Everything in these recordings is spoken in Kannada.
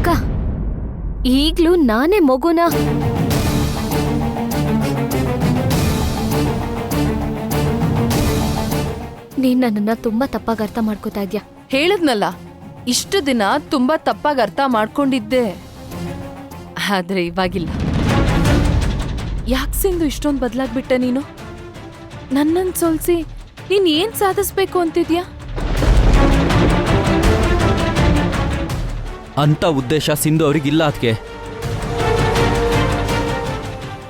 ಅಕ್ಕ, ಈಗ್ಲೂ ನಾನೇ ಮಗುನ? ನೀನ್ ನನ್ನನ್ನ ತುಂಬಾ ತಪ್ಪಾಗಿ ಅರ್ಥ ಮಾಡ್ಕೋತಾ ಇದ್ಯಾ. ಹೇಳದ್ನಲ್ಲ, ಇಷ್ಟು ದಿನ ತುಂಬಾ ತಪ್ಪಾಗಿ ಅರ್ಥ ಮಾಡ್ಕೊಂಡಿದ್ದೆ, ಆದ್ರೆ ಇವಾಗಿಲ್ಲ. ಯಾಕೆ ಸಿಂಧು ಇಷ್ಟೊಂದು ಬದಲಾಗ್ಬಿಟ್ಟೆ ನೀನು? ನನ್ನನ್ನು ಸೋಲ್ಸಿ ನೀನ್ ಏನ್ ಸಾಧಿಸ್ಬೇಕು ಅಂತಿದ್ಯಾ? ಅಂತ ಉದ್ದೇಶ ಸಿಂಧು ಅವ್ರಿಗಿಲ್ಲ. ಅದಕ್ಕೆ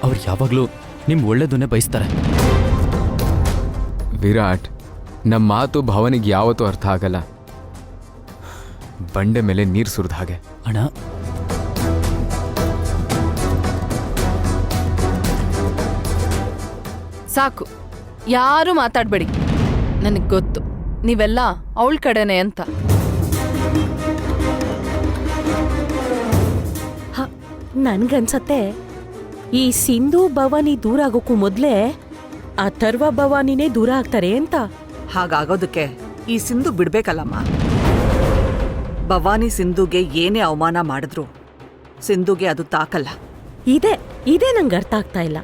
ಅವ್ರು ಯಾವಾಗಲೂ ನಿಮ್ ಒಳ್ಳೇದನ್ನೇ ಬಯಸ್ತಾರೆ. ವಿರಾಟ್, ನಮ್ಮ ಮಾತು ಭವನಿಗೆ ಯಾವತ್ತೂ ಅರ್ಥ ಆಗಲ್ಲ. ಬಂಡೆ ಮೇಲೆ ನೀರು ಸುರಿದ ಹಾಗೆ. ಅಣ್ಣ, ಸಾಕು, ಯಾರು ಮಾತಾಡ್ಬೇಡಿ. ನನಗ್ ಗೊತ್ತು ನೀವೆಲ್ಲ ಅವಳ ಕಡೆನೆ ಅಂತ. ನನ್ಗನ್ಸತ್ತೆ ಈ ಸಿಂಧು ಭವಾನಿ ದೂರ ಆಗೋಕ್ಕೂ ಮೊದ್ಲೇ ಅಥರ್ವ ಭವಾನಿನೇ ದೂರ ಆಗ್ತಾರೆ ಅಂತ. ಹಾಗಾಗೋದಕ್ಕೆ ಈ ಸಿಂಧು ಬಿಡ್ಬೇಕಲ್ಲಮ್ಮ. ಭವಾನಿ ಸಿಂಧುಗೆ ಏನೇ ಅವಮಾನ ಮಾಡಿದ್ರು ಸಿಂಧುಗೆ ಅದು ತಾಕಲ್ಲ. ಇದೇ ನಂಗೆ ಅರ್ಥ ಆಗ್ತಾ ಇಲ್ಲ.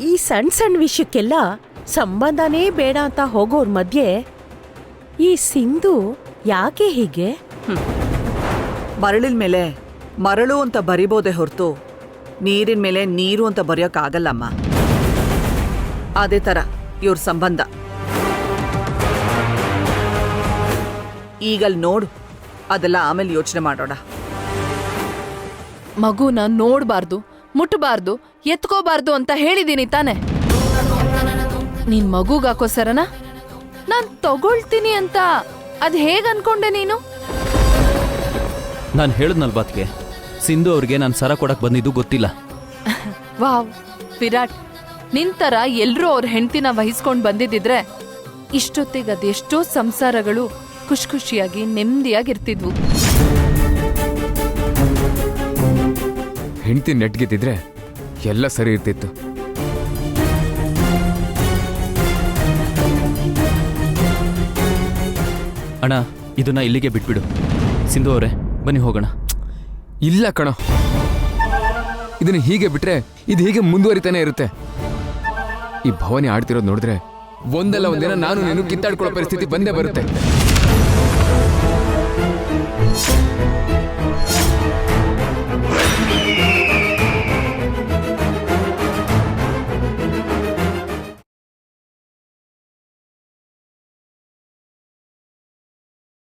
ಈ ಸಣ್ಣ ಸಣ್ಣ ವಿಷಯಕ್ಕೆಲ್ಲ ಸಂಬಂಧನೇ ಬೇಡ ಅಂತ ಹೋಗೋರ್ ಮಧ್ಯೆ ಈ ಸಿಂಧು ಯಾಕೆ ಹೀಗೆ? ಮರಳಿನ ಮೇಲೆ ಮರಳು ಅಂತ ಬರಿಬೋದೇ ಹೊರತು ನೀರಿನ ಮೇಲೆ ನೀರು ಅಂತ ಬರೆಯೋಕ್ಕಾಗಲ್ಲಮ್ಮ. ಅದೇ ಥರ ಇವ್ರ ಸಂಬಂಧ. ಈಗಲ್ಲಿ ನೋಡು, ಅದೆಲ್ಲ ಆಮೇಲೆ ಯೋಚನೆ ಮಾಡೋಣ. ಮಗುನ ನೋಡ್ಬಾರ್ದು, ಮುಟ್ಟಬಾರ್ದು, ಎತ್ಕೋಬಾರ್ದು ಅಂತ ಹೇಳಿದೀನಿ ತಾನೆ. ನಿನ್ ಮಗುಗಾಕೋಸರನ ನಾನ್ ತಗೊಳ್ತೀನಿ ಅಂತ ಅದ್ ಹೇಗ್ ಅನ್ಕೊಂಡೆ ನೀನು? ನಾನು ಹೇಳದ್ನಲ್ವಾ ಅದಕ್ಕೆ, ಸಿಂಧು ಅವ್ರಿಗೆ ನಾನು ಸರ ಕೊಡಕ್ ಬಂದಿದ್ದು ಗೊತ್ತಿಲ್ಲ. ವಾವ್ ವಿರಾಟ್, ನಿಂತರ ಎಲ್ರೂ ಅವ್ರ ಹೆಂಡ್ತಿನ ವಹಿಸ್ಕೊಂಡ್ ಬಂದಿದ್ದಿದ್ರೆ ಇಷ್ಟೊತ್ತಿಗೆ ಅದೆಷ್ಟೋ ಸಂಸಾರಗಳು ಖುಷಿ ಖುಷಿಯಾಗಿ ನೆಮ್ಮದಿಯಾಗಿರ್ತಿದ್ವು. ಹೆಂಡತಿ ನೆಟ್ಗೆದ್ದಿದ್ರೆ ಎಲ್ಲ ಸರಿ ಇರ್ತಿತ್ತು. ಅಣ್ಣ, ಇದನ್ನ ಇಲ್ಲಿಗೆ ಬಿಟ್ಬಿಡು. ಸಿಂಧು ಅವರೇ, ಬನ್ನಿ ಹೋಗೋಣ. ಇಲ್ಲ ಕಣೋ, ಇದನ್ನ ಹೀಗೆ ಬಿಟ್ರೆ ಇದು ಹೀಗೆ ಮುಂದುವರಿತಾನೆ ಇರುತ್ತೆ. ಈ ಭವಾನಿ ಆಡ್ತಿರೋದು ನೋಡಿದ್ರೆ ಒಂದಲ್ಲ ಒಂದಿನ ನಾನು ನೀನು ಕಿತ್ತಾಡ್ಕೊಳ್ಳೋ ಪರಿಸ್ಥಿತಿ ಬಂದೇ ಬರುತ್ತೆ.